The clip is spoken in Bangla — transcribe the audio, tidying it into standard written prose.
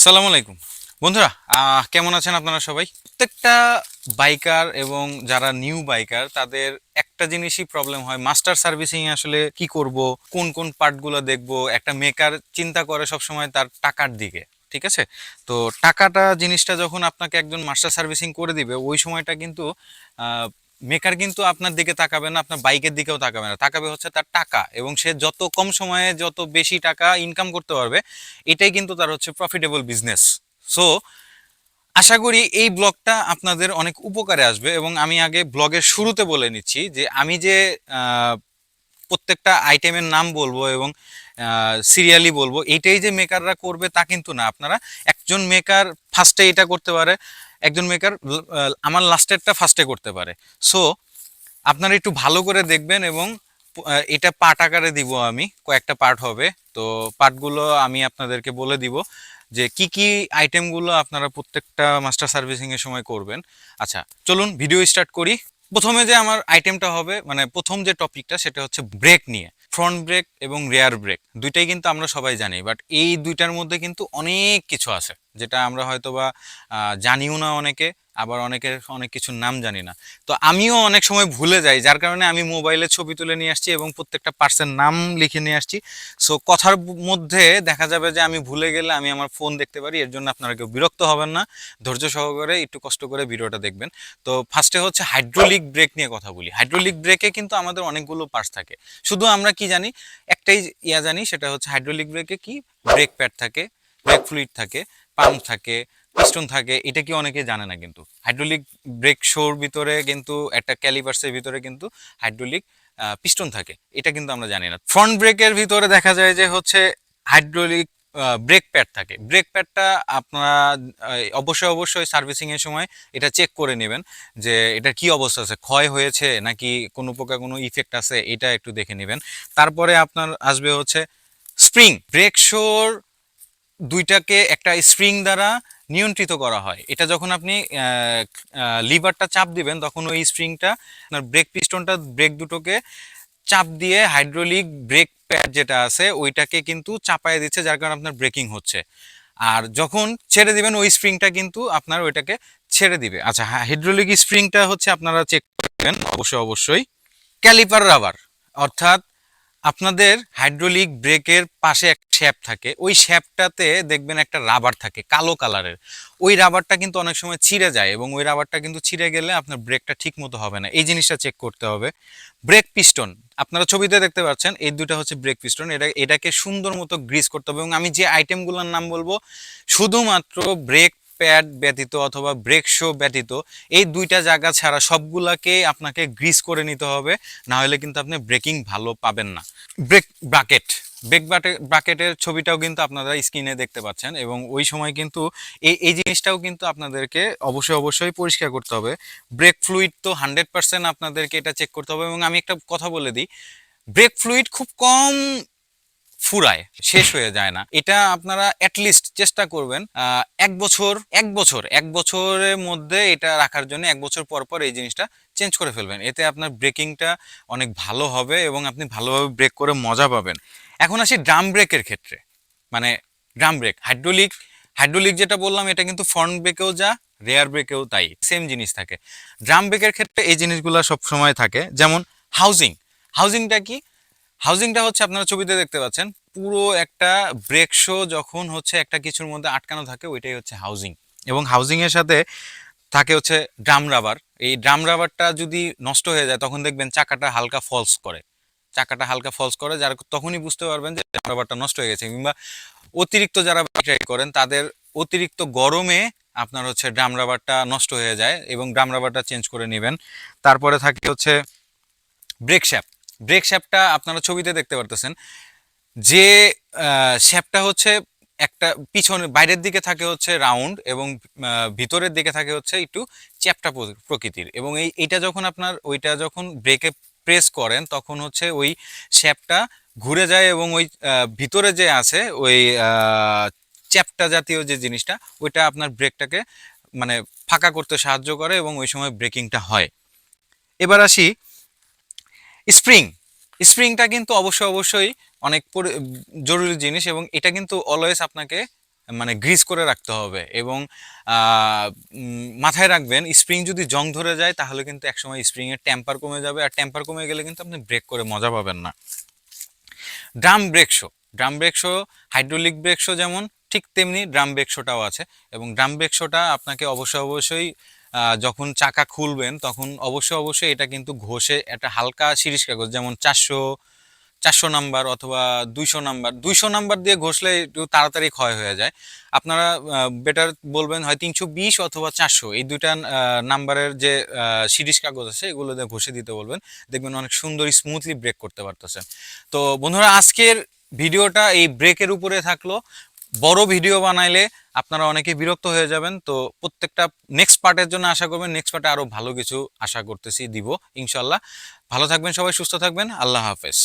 আসসালামু আলাইকুম বন্ধুরা, কেমন আছেন আপনারা সবাই? প্রত্যেকটা বাইকার এবং যারা নিউ বাইকার তাদের একটা জিনিসই প্রবলেম হয়, মাস্টার সার্ভিসিং এ আসলে কি করব, কোন কোন পার্টগুলো দেখব। একটা মেকার চিন্তা করে সবসময় তার টাকার দিকে, ঠিক আছে? তো টাকাটা জিনিসটা যখন আপনাকে একজন মাস্টার সার্ভিসিং করে দিবে, ওই সময়টা কিন্তু মেকার কিন্তু আপনার দিকে তাকাবে না, আপনার বাইকের দিকেও তাকাবে না, তাকাবে হচ্ছে তার টাকা। এবং সে যত কম সময়ে যত বেশি টাকা ইনকাম করতে পারবে, এটাই কিন্তু তার হচ্ছে প্রফিটেবল বিজনেস। সো আশা করি এই ব্লগটা আপনাদের অনেক উপকারে আসবে। এবং আমি আগে ব্লগের শুরুতে বলে নিচ্ছি যে আমি যে আহ, প্রত্যেকটা আইটেমের নাম বলবো এবং সিরিয়ালি বলবো, এইটাই যে মেকাররা করবে তা কিন্তু না। আপনারা একজন মেকার ফার্স্টে এটা করতে পারে, একজন মেকার আমার লাস্টেরটা ফার্স্টে করতে পারে। সো আপনারা একটু ভালো করে দেখবেন। এবং এটা পার্ট আকারে দিব, আমি কয়েকটা পার্ট হবে। তো পার্টগুলো আমি আপনাদেরকে বলে দিব যে কি কি আইটেমগুলো আপনারা প্রত্যেকটা মাস্টার সার্ভিসিং এর সময় করবেন। আচ্ছা, চলুন ভিডিও স্টার্ট করি। প্রথমে যে আমার আইটেমটা হবে, মানে প্রথম যে টপিকটা, সেটা হচ্ছে ব্রেক নিয়ে। ফ্রন্ট ব্রেক এবং রেয়ার ব্রেক দুইটাই কিন্তু আমরা সবাই জানি, বাট এই দুইটার মধ্যে কিন্তু অনেক কিছু আছে যেটা আমরা হয়তোবা জানিও না অনেকে, আবার অনেকের অনেক কিছুর নাম জানি না। তো আমিও অনেক সময় ভুলে যাই, যার কারণে আমি মোবাইলে ছবি তুলে নিয়ে আসছি এবং প্রত্যেকটা পার্টসের নাম লিখে নিয়ে আসছি। সো কথার মধ্যে দেখা যাবে যে আমি ভুলে গেলে আমি আমার ফোন দেখতে পারি। এর জন্য আপনারা কেউ বিরক্ত হবেন না, ধৈর্য সহকারে একটু কষ্ট করে ভিডিওটা দেখবেন। তো ফার্স্টে হচ্ছে হাইড্রোলিক ব্রেক নিয়ে কথা বলি। হাইড্রোলিক ব্রেকে কিন্তু আমাদের অনেকগুলো পার্টস থাকে। শুধু আমরা কি জানি, একটাই জানি, সেটা হচ্ছে হাইড্রোলিক ব্রেকে কি ব্রেক প্যাড থাকে, ব্রেক ফ্লুইড থাকে, পাম্প থাকে, পিস্টন থাকে। এটা কি অনেকে জানে না, কিন্তু হাইড্রোলিক ব্রেক শোর ভিতরে কিন্তু একটা ক্যালিপার্সের ভিতরে কিন্তু হাইড্রোলিক পিস্টন থাকে, এটা কিন্তু আমরা জানি না। ফ্রন্ট ব্রেকের ভিতরে দেখা যায় যে হচ্ছে হাইড্রোলিক ব্রেক প্যাড থাকে। ব্রেক প্যাডটা আপনারা অবশ্যই অবশ্যই সার্ভিসিং এর সময় এটা চেক করে নেবেন যে এটা কি অবস্থা আছে, ক্ষয় হয়েছে নাকি কোনো প্রকার কোনো ইফেক্ট আছে, এটা একটু দেখে নেবেন। তারপরে আপনার আসবে হচ্ছে স্প্রিং। ব্রেক শোর দুইটাকে একটা স্প্রিং দ্বারা নিয়ন্ত্রিত করা হয়। এটা যখন আপনি লিভারটা চাপ দিবেন, তখন ওই স্প্রিংটা আপনার ব্রেক পিস্টনটা, ব্রেক দুটোকে চাপ দিয়ে হাইড্রোলিক ব্রেক প্যাড যেটা আছে ওইটাকে কিন্তু চাপায় দিচ্ছে, যার কারণে আপনার ব্রেকিং হচ্ছে। আর যখন ছেড়ে দিবেন, ওই স্প্রিংটা কিন্তু আপনার ওইটাকে ছেড়ে দিবে। আচ্ছা, হ্যাঁ, হাইড্রোলিক স্প্রিংটা হচ্ছে আপনারা চেক করবেন অবশ্যই অবশ্যই। ক্যালিপার রাবার, অর্থাৎ আপনাদের হাইড্রোলিক ব্রেকের পাশে একটা শ্যাপ থাকে, ওই শ্যাপটাতে দেখবেন একটা রাবার থাকে কালো কালারের। ওই রাবারটা কিন্তু অনেক সময় ছিঁড়ে যায়, এবং ওই রাবারটা কিন্তু ছিঁড়ে গেলে আপনার ব্রেকটা ঠিক মতো হবে না। এই জিনিসটা চেক করতে হবে। ব্রেক পিস্টন, আপনারা ছবিতে দেখতে পাচ্ছেন, এই দুটো হচ্ছে ব্রেক পিস্টন। এটাকে সুন্দর মতো গ্রিস করতে হবে। এবং আমি যে আইটেমগুলোর নাম বলবো, শুধুমাত্র ব্রেক প্যাড ব্যতীত অথবা ব্রেক শো ব্যতীত, এই দুইটা জায়গা ছাড়া সবগুলাকে আপনাকে গ্রিস করে নিতে হবে, না হলে কিন্তু আপনি ব্রেকিং ভালো পাবেন না। ব্রেক ব্রাকেট, ব্রাকেটের ছবিটাও কিন্তু আপনারা স্ক্রিনে দেখতে পাচ্ছেন। এবং ওই সময় কিন্তু এই জিনিসটাও কিন্তু আপনাদেরকে অবশ্যই অবশ্যই পরিষ্কার করতে হবে। ব্রেক ফ্লুইড তো 100% আপনাদেরকে এটা চেক করতে হবে। এবং আমি একটা কথা বলে দিই, ব্রেক ফ্লুইড খুব কম ফুরায়, শেষ হয়ে যায় না। এটা আপনারা অ্যাটলিস্ট চেষ্টা করবেন 1 বছর, 1 বছরের মধ্যে এটা রাখার জন্য 1 বছর পর পর এই জিনিসটা চেঞ্জ করে ফেলবেন। এতে আপনার ব্রেকিংটা অনেক ভালো হবে এবং আপনি ভালোভাবে ব্রেক করে মজা পাবেন। এখন আসি ড্রাম ব্রেকের ক্ষেত্রে। মানে ড্রাম ব্রেক, হাইড্রোলিক যেটা বললাম, এটা কিন্তু ফ্রন্ট ব্রেকেও যা, রেয়ার ব্রেকেও তাই, সেম জিনিস থাকে। ড্রাম ব্রেকের ক্ষেত্রে এই জিনিসগুলো সব সময় থাকে। যেমন হাউজিং। হাউজিংটা কি? হাউজিংটা হচ্ছে আপনারা ছবিতে দেখতে পাচ্ছেন, পুরো একটা ব্রেক শো যখন হচ্ছে একটা কিছুর মধ্যে আটকানো থাকে, ওইটাই হচ্ছে হাউজিং। এবং হাউজিং এর সাথে থাকে হচ্ছে ড্রাম রাবার। এই ড্রাম রাবারটা যদি নষ্ট হয়ে যায়, তখন দেখবেন চাকাটা হালকা ফলস করে, যার তখনই বুঝতে পারবেন যে ড্রাম রাবারটা নষ্ট হয়ে গেছে। কিংবা অতিরিক্ত যারা বাইক রাইড করেন, তাদের অতিরিক্ত গরমে আপনার হচ্ছে ড্রাম রাবারটা নষ্ট হয়ে যায়, এবং ড্রাম রাবারটা চেঞ্জ করে নেবেন। তারপরে থাকে হচ্ছে ব্রেক শ্যাপ। ব্রেক শ্যাপটা আপনারা ছবিতে দেখতে পারতেছেন, যে শ্যাপটা হচ্ছে একটা পিছনে বাইরের দিকে থাকে হচ্ছে রাউন্ড, এবং ভিতরের দিকে থাকে হচ্ছে একটু চ্যাপ্টা প্রকৃতির। এবং এইটা যখন আপনার ওইটা যখন ব্রেকে প্রেস করেন, তখন হচ্ছে ওই শ্যাপটা ঘুরে যায়, এবং ওই ভিতরে যে আছে ওই চ্যাপ্টা জাতীয় যে জিনিসটা, ওইটা আপনার ব্রেকটাকে মানে ফাঁকা করতে সাহায্য করে, এবং ওই সময় ব্রেকিংটা হয়। এবার আসি স্প্রিং। স্প্রিংটা কিন্তু অবশ্যই অবশ্যই অনেক জরুরি জিনিস, এবং এটা কিন্তু অলওয়েজ আপনাকে মানে গ্রিস করে রাখতে হবে। এবং মাথায় রাখবেন, স্প্রিং যদি জং ধরে যায় তাহলে কিন্তু একসময় স্প্রিংয়ের টেম্পার কমে যাবে, আর টেম্পার কমে গেলে কিন্তু আপনি ব্রেক করে মজা পাবেন না। Drum brake show, drum brake show hydraulic break show যেমন, ঠিক তেমনি ড্রাম ব্রেক শোটাও আছে। এবং ড্রাম ব্রেক শোটা আপনাকে অবশ্যই যখন চাকা খুলবেন তখন অবশ্যই এটা কিন্তু ঘষে একটা হালকা শিরিষ কাগজ, যেমন 400 নাম্বার অথবা 200 নাম্বার, 200 নাম্বার দিয়ে ঘষলে একটু তাড়াতাড়ি ক্ষয় হয়ে যায়। আপনারা বেটার বলবেন হয় 320 অথবা 400, এই দুইটা নাম্বারের যে শিরিষ কাগজ আছে এগুলো দিয়ে ঘষে দিতে বলবেন, দেখবেন অনেক সুন্দর স্মুথলি ব্রেক করতে পারতেছেন। তো বন্ধুরা, আজকের ভিডিওটা এই ব্রেকের উপরে থাকলো। বড় ভিডিও বানাইলে আপনারা অনেকে বিরক্ত হয়ে যাবেন, তো প্রত্যেকটা নেক্সট পার্টের জন্য আশা করবেন নেক্সট পার্টে আরো ভালো কিছু আশা করতেছি দিব ইনশাল্লাহ। ভালো থাকবেন সবাই, সুস্থ থাকবেন, আল্লাহ হাফেজ।